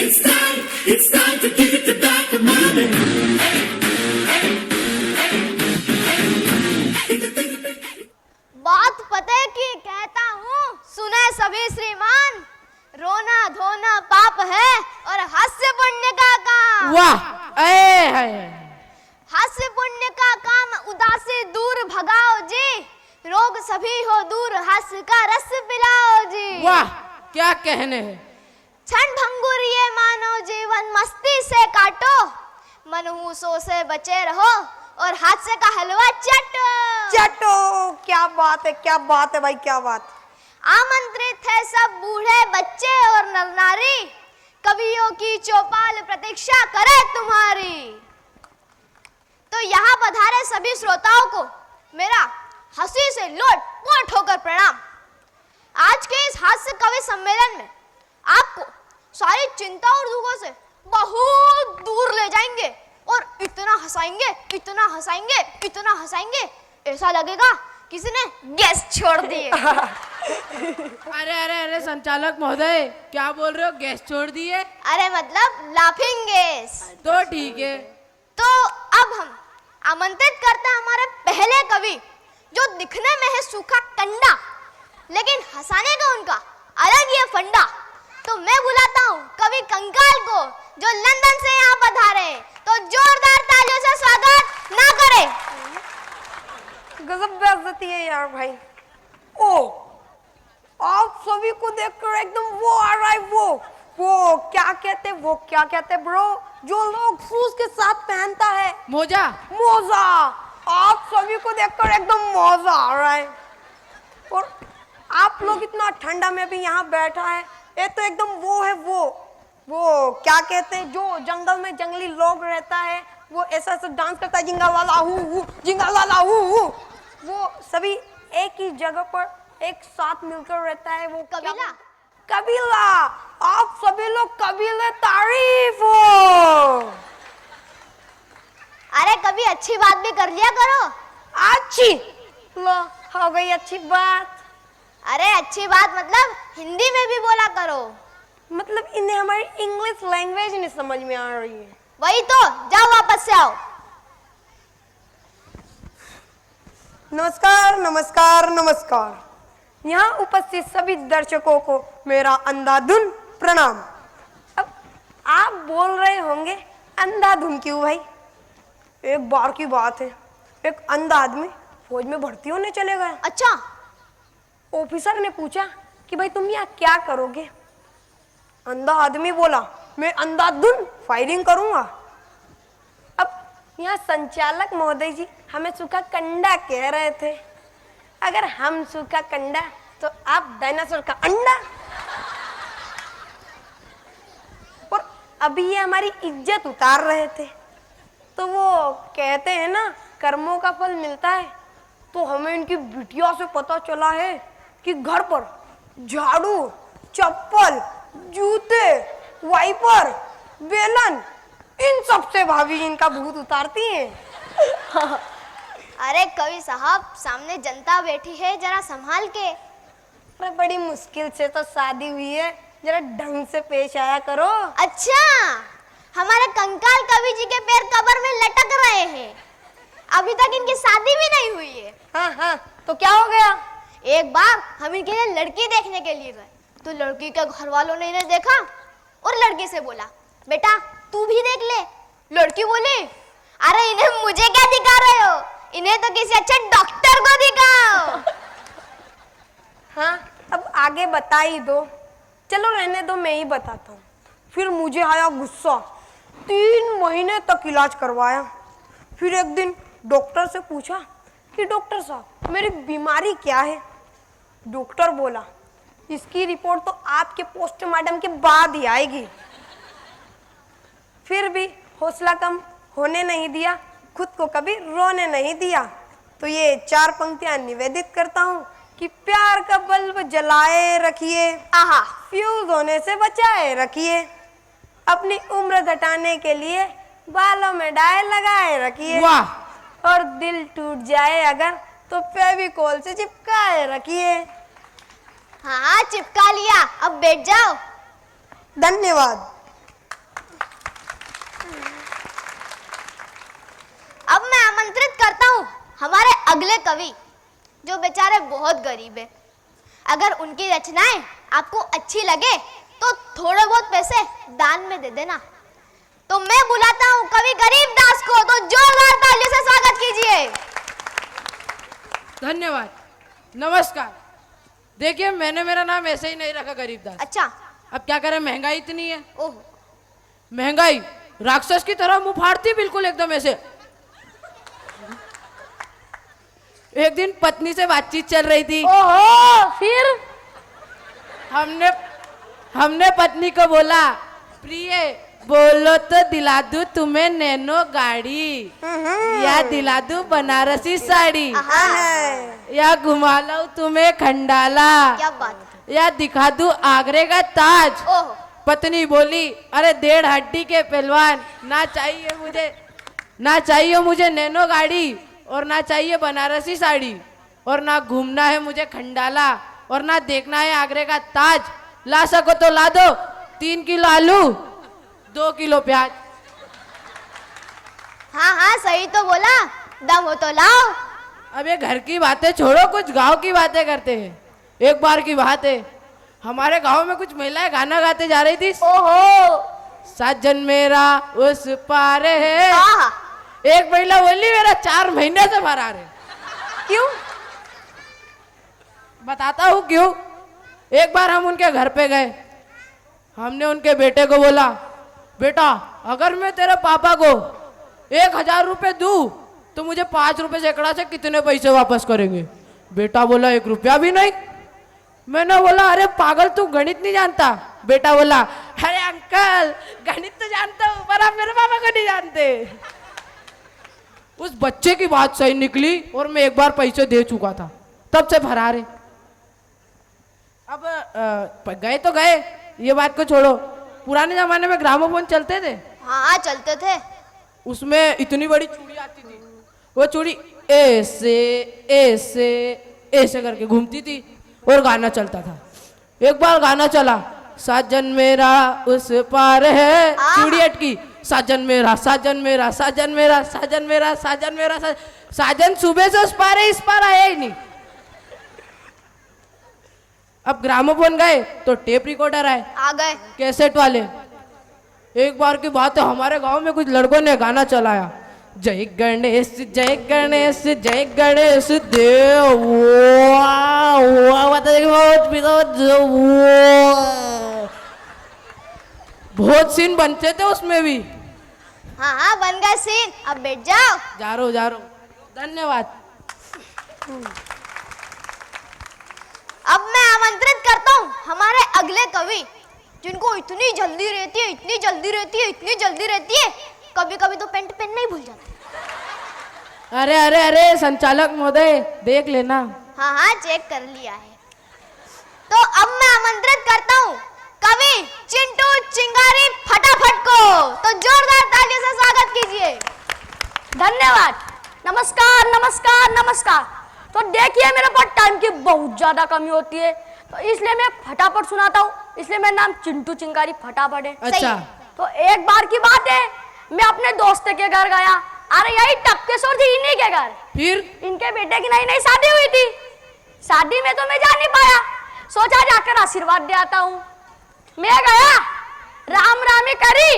It's time to give it back to mommy. बात पते की कहता हूँ, सुने सभी श्रीमान। रोना धोना पाप है और हास्य पुण्य का काम। वाह हास्य पुण्य का काम उदासी दूर भगाओ जी, रोग सभी हो दूर हास्य का रस पिलाओ जी। वाह क्या कहने हैं। क्षण भंगुर ये मानो जीवन मस्ती से काटो, मनहूसों से बचे रहो और हास्य का हलवा चटो। चटो, क्या बात है भाई, क्या बात। आमंत्रित है सब बूढ़े बच्चे और नर नारी, कवियों की चौपाल प्रतीक्षा करे तुम्हारी। तो यहाँ पधारे सभी श्रोताओं को मेरा हंसी से लोट-पोट होकर प्रणाम। आज के इस हास्य कवि सम्मेलन में आपको सारी चिंता और दुखों से बहुत दूर ले जाएंगे और इतना हंसाएंगे, इतना हंसाएंगे, इतना हंसाएंगे, ऐसा लगेगा किसी ने गैस छोड़ दिए। अरे संचालक महोदय, क्या बोल रहे हो, गैस छोड़ दिए? अरे मतलब लाफिंग गैस। तो ठीक है। तो अब हम आमंत्रित करते हैं हमारे पहले कवि, जो दिखने में है सूखा कंडा, लेकिन हंसाने का उनका अलग ही फंडा। तो मैं बुलाता हूँ कवि कंकाल को, जो लंदन से यहाँ पधारे। तो जोरदार तालियों से स्वागत ना करे। गजब बेइज्जती है यार भाई। ओ, आप सभी को देखकर एकदम वो आ रहा है, वो क्या कहते ब्रो, जो लोग शूज के साथ पहनता है, मोजा। आप सभी को देखकर एकदम मौजा आ रहा है। और आप लोग इतना ठंडा में भी यहाँ बैठा है, ये तो एकदम वो है, वो क्या कहते हैं, जो जंगल में जंगली लोग रहता है, वो ऐसा डांस करता है, जिंगा लाला हूँ, वो सभी एक ही जगह पर एक साथ मिलकर रहता है, वो कबीला। आप सभी लोग कबीले तारीफ हो। अरे कभी अच्छी बात भी कर लिया करो। अच्छी लो, हो गई अच्छी बात। अरे अच्छी बात मतलब हिंदी में भी बोला करो। मतलब इन्हें हमारी इंग्लिश लैंग्वेज नहीं समझ में आ रही है। वही तो, जाओ वापस से आओ। नमस्कार। यहाँ उपस्थित सभी दर्शकों को मेरा अंधाधुन प्रणाम। अब आप बोल रहे होंगे अंधाधुन क्यों भाई? एक बार की बात है, एक अंधा आदमी फौज में भर्ती होने चले गए। अच्छा। ऑफिसर ने पूछा कि भाई तुम यहाँ क्या करोगे? अंधा आदमी बोला, मैं अंधाधुन फायरिंग करूंगा। अब यहाँ संचालक महोदय जी हमें सूखा कंडा कह रहे थे। अगर हम सूखा कंडा तो आप डायनासोर का अंडा। और अभी ये हमारी इज्जत उतार रहे थे। तो वो कहते हैं ना, कर्मों का फल मिलता है। तो हमें इनकी बिटिया से पता चला है कि घर पर झाड़ू, चप्पल, जूते, वाइपर, बेलन, इन सब से भाभी इनका भूत उतारती हैं। अरे कवि साहब, सामने जनता बैठी है, जरा संभाल के। अरे बड़ी मुश्किल से तो शादी हुई है, जरा ढंग से पेश आया करो। अच्छा, हमारे कंकाल कवि जी के पैर कब्र में लटक रहे हैं, अभी तक इनकी शादी भी नहीं हुई है। हाँ, तो क्या हो गया? एक बार हम इनके लिए लड़की देखने के लिए गए, तो लड़की के घर वालों ने इन्हें देखा और लड़की से बोला, बेटा तू भी देख ले। लड़की बोली, अरे इन्हें मुझे क्या दिखा रहे हो, इन्हें तो किसी अच्छे डॉक्टर को दिखाओ। हाँ, अब आगे बता ही दो। चलो रहने दो, मैं ही बताता हूँ। फिर मुझे आया गुस्सा। 3 महीने तक इलाज करवाया। फिर एक दिन डॉक्टर से पूछा कि डॉक्टर साहब मेरी बीमारी क्या है? डॉक्टर बोला, इसकी रिपोर्ट तो आपके पोस्टमार्टम के बाद ही आएगी। फिर भी हौसला कम होने नहीं दिया, खुद को कभी रोने नहीं दिया। तो ये 4 पंक्तियां निवेदित करता हूँ कि प्यार का बल्ब जलाए रखिए, आहा, फ्यूज होने से बचाए रखिए, अपनी उम्र घटाने के लिए बालों में डाई लगाए रखिए, वाह। और दिल टूट जाए अगर तो फेविकोल से चिपकाए रखिए। हाँ, चिपका लिया, अब बैठ जाओ। धन्यवाद। अब मैं आमंत्रित करता हूँ हमारे अगले कवि, जो बेचारे बहुत गरीब है। अगर उनकी रचनाएं आपको अच्छी लगे तो थोड़े बहुत पैसे दान में दे देना। तो मैं बुलाता हूँ कवि गरीबदास को, तो जोरदार तालियों से स्वागत कीजिए। धन्यवाद, नमस्कार। देखिए, मैंने मेरा नाम ऐसे ही नहीं रखा गरीबदास। अच्छा। अब क्या करें, महंगाई इतनी है। ओह, महंगाई राक्षस की तरह मुंह फाड़ती, बिल्कुल एकदम ऐसे। एक दिन पत्नी से बातचीत चल रही थी। ओहो, फिर हमने पत्नी को बोला, प्रिय बोलो तो दिला दूं तुम्हें नैनो गाड़ी, या दिला दूं बनारसी साड़ी, या घुमा लाऊं तुम्हें खंडाला, क्या बात है। या दिखा दूं आगरे का ताज। ओह, पत्नी बोली, अरे 1.5 हड्डी के पहलवान, ना चाहिए मुझे नैनो गाड़ी, और ना चाहिए बनारसी साड़ी, और ना घूमना है मुझे खंडाला, और ना देखना है आगरे का ताज। ला सको तो ला दो 3 किलो आलू, 2 किलो प्याज। हाँ हाँ, सही तो बोला, दम हो तो लाओ। अब ये घर की बातें छोड़ो, कुछ गांव की बातें करते हैं। एक बार की बात है, हमारे गांव में कुछ महिलाएं गाना गाते जा रही थी। ओहो, साजन मेरा उस पार है। आहा, एक महिला बोली, मेरा 4 महीने से फरार है। क्यों? बताता हूँ क्यों। एक बार हम उनके घर पे गए, हमने उनके बेटे को बोला, बेटा अगर मैं तेरे पापा को 1000 रुपए दूं तो मुझे 5 रुपए सैकड़ा से कितने पैसे वापस करेंगे। बेटा बोला 1 रुपया भी नहीं। मैंने बोला, अरे पागल तू गणित नहीं जानता। बेटा बोला, अरे अंकल गणित तो जानता हूँ, पर आप मेरे पापा को नहीं जानते। उस बच्चे की बात सही निकली और मैं एक बार पैसे दे चुका था, तब से फरार है। अब गए तो गए, ये बात को छोड़ो। पुराने जमाने में ग्रामोफोन चलते थे। हाँ, चलते थे। उसमें इतनी बड़ी चूड़ी आती थी, वो चूड़ी ऐसे ऐसे ऐसे करके घूमती थी और गाना चलता था। एक बार गाना चला, साजन मेरा उस पार है, चूड़ी अटकी, साजन मेरा साजन मेरा साजन मेरा साजन मेरा साजन मेरा साजन सुबह से उस पार है, इस पार आया ही नहीं। अब ग्रामोफोन गए तो टेप रिकॉर्डर आए, आ गए। कैसेट वाले। एक बार की बात है, हमारे गांव में कुछ लड़कों ने गाना चलाया, जय गणेश जय गणेश जय गणेश देव। बहुत सीन बनते थे उसमें भी। हाँ हाँ, बन गए सीन। अब बैठ जाओ। जा रहा हूँ। धन्यवाद। अब मैं आमंत्रित करता हूँ हमारे अगले कवि, जिनको इतनी जल्दी रहती है, इतनी जल्दी रहती है, इतनी जल्दी रहती है, कभी कभी तो पेंट पहनना ही भूल जाते हैं। अरे अरे अरे संचालक महोदय, देख लेना। हाँ हाँ, चेक कर लिया है। तो अब मैं आमंत्रित करता हूँ कवि चिंटू चिंगारी फटाफट को, तो जोरदार तालियों से स्वागत कीजिए। धन्यवाद। नमस्कार नमस्कार नमस्कार। तो देखिए, मेरे पास टाइम की बहुत ज्यादा कमी होती है, तो इसलिए मैं फटाफट सुनाता हूँ। इसलिए मेरा नाम चिंटू चिंगारी फटाफट है। अच्छा। तो एक बार की बात है, मैं अपने दोस्त के घर गया। अरे यही टपकेश्वर जी, इन्हीं के घर। फिर इनके बेटे की नई नई शादी हुई थी। शादी में तो मैं जा नहीं पाया, सोचा जाकर आशीर्वाद दे आता हूँ। मैं गया, राम रामी करी।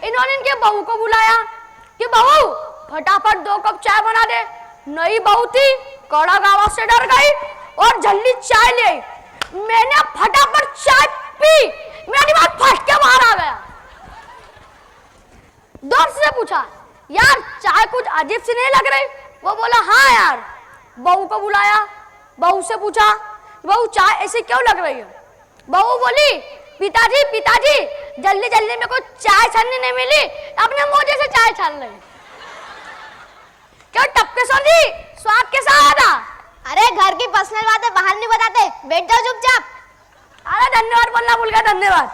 इन्होंने इनके बहू को बुलाया कि बहू फटाफट 2 कप चाय बना दे। नई बहू थी, कड़क आवाज से डर गई और जल्दी चाय ले आई। मैंने फटाफट चाय पी, मेरा दिमाग फट के बाहर आ गया। दोस्त से पूछा, यार चाय कुछ अजीब सी नहीं लग रही? वो बोला, हाँ यार। बहू को बुलाया, बहू से पूछा, बहू चाय ऐसी क्यों लग रही है? बहू बोली, पिताजी पिताजी जल्दी जल्दी मेरे को चाय छानने नहीं मिली, अपने मोजे से चाय छान रही। क्यों टपकेश्वर जी, स्वाद कैसा आया था? अरे घर की पर्सनल बातें बाहर नहीं बताते, बैठ जाओ चुपचाप। अरे धन्यवाद बोलना भूल गया, धन्यवाद।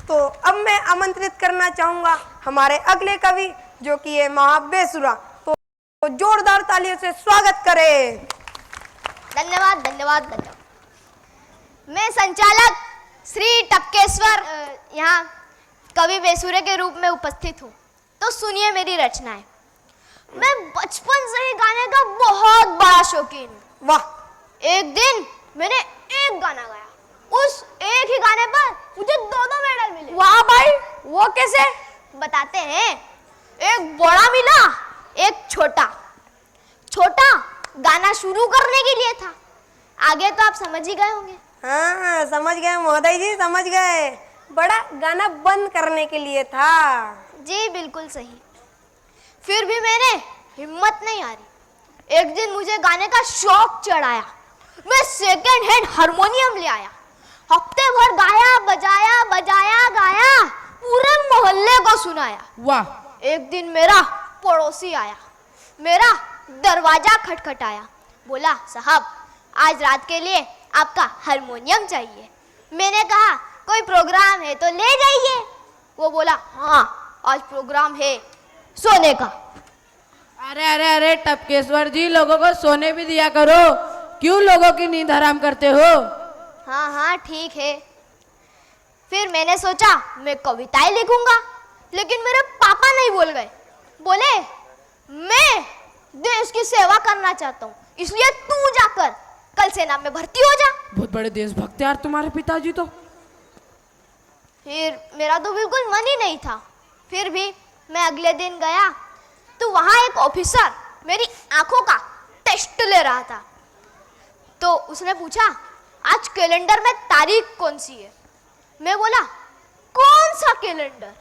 तो अब मैं आमंत्रित करना चाहूंगा हमारे अगले कवि, जो कि है महाबेसुरा। तो जोरदार तालियों से स्वागत करें। धन्यवाद धन्यवाद धन्यवाद। मैं संचालक श्री टपकेश्वर यहाँ कवि बेसुरे के रूप में उपस्थित हूँ। तो सुनिए मेरी रचनाएं। मैं बचपन से ही गाने का बहुत बड़ा शौकीन हूँ। वाह, एक दिन मैंने एक गाना गाया, उस एक ही गाने पर मुझे 2 मेडल मिले। वाह भाई, वो कैसे? बताते हैं। एक बड़ा मिला, एक छोटा। छोटा गाना शुरू करने के लिए था, आगे तो आप समझ ही गए होंगे। हाँ समझ गए महोदय जी, समझ गए। बड़ा गाना बंद करने के लिए था। जी बिल्कुल सही। फिर भी मैंने हिम्मत नहीं हारी। एक दिन मुझे गाने का शौक चढ़ाया, मैं सेकंड हैंड हारमोनियम ले आया। हफ्ते भर गाया बजाया गाया, पूरे मोहल्ले को सुनाया। वाह। एक दिन मेरा पड़ोसी आया, मेरा दरवाजा खटखटाया, बोला साहब आज रात के लिए आपका हारमोनियम चाहिए। मैंने कहा कोई प्रोग्राम है तो ले जाइए। वो बोला हाँ आज प्रोग्राम है सोने का। अरे अरे अरे टपकेश्वर जी, लोगों को सोने भी दिया करो, क्यों लोगों की नींद हराम करते हो? हाँ हाँ ठीक है। फिर मैंने सोचा मैं कविताएं लिखूंगा, लेकिन मेरे पापा नहीं बोल गए। बोले मैं देश की सेवा करना चाहता हूँ, इसलिए तू जाकर कल सेना में भर्ती हो जा। बहुत बड़े देशभक्त यार तुम्हारे पिताजी तो। फिर मेरा तो बिल्कुल मन ही नहीं था। फिर भी मैं अगले दिन गया तो वहां एक ऑफिसर मेरी आंखों का टेस्ट ले रहा था। तो उसने पूछा आज कैलेंडर में तारीख कौन सी है। मैं बोला कौन सा कैलेंडर।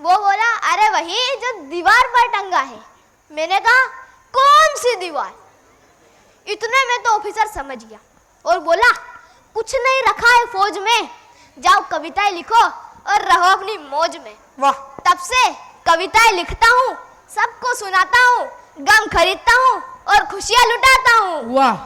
वो बोला अरे वही जो दीवार पर टंगा है। मैंने कहा कौन सी दीवार। इतने में तो ऑफिसर समझ गया और बोला कुछ नहीं रखा है फौज में, जाओ कविताएं लिखो और रहो अपनी मौज में। वाह, तब से कविताएं लिखता हूँ, सबको सुनाता हूँ, गम खरीदता हूँ और खुशियाँ लुटाता हूँ। वाह।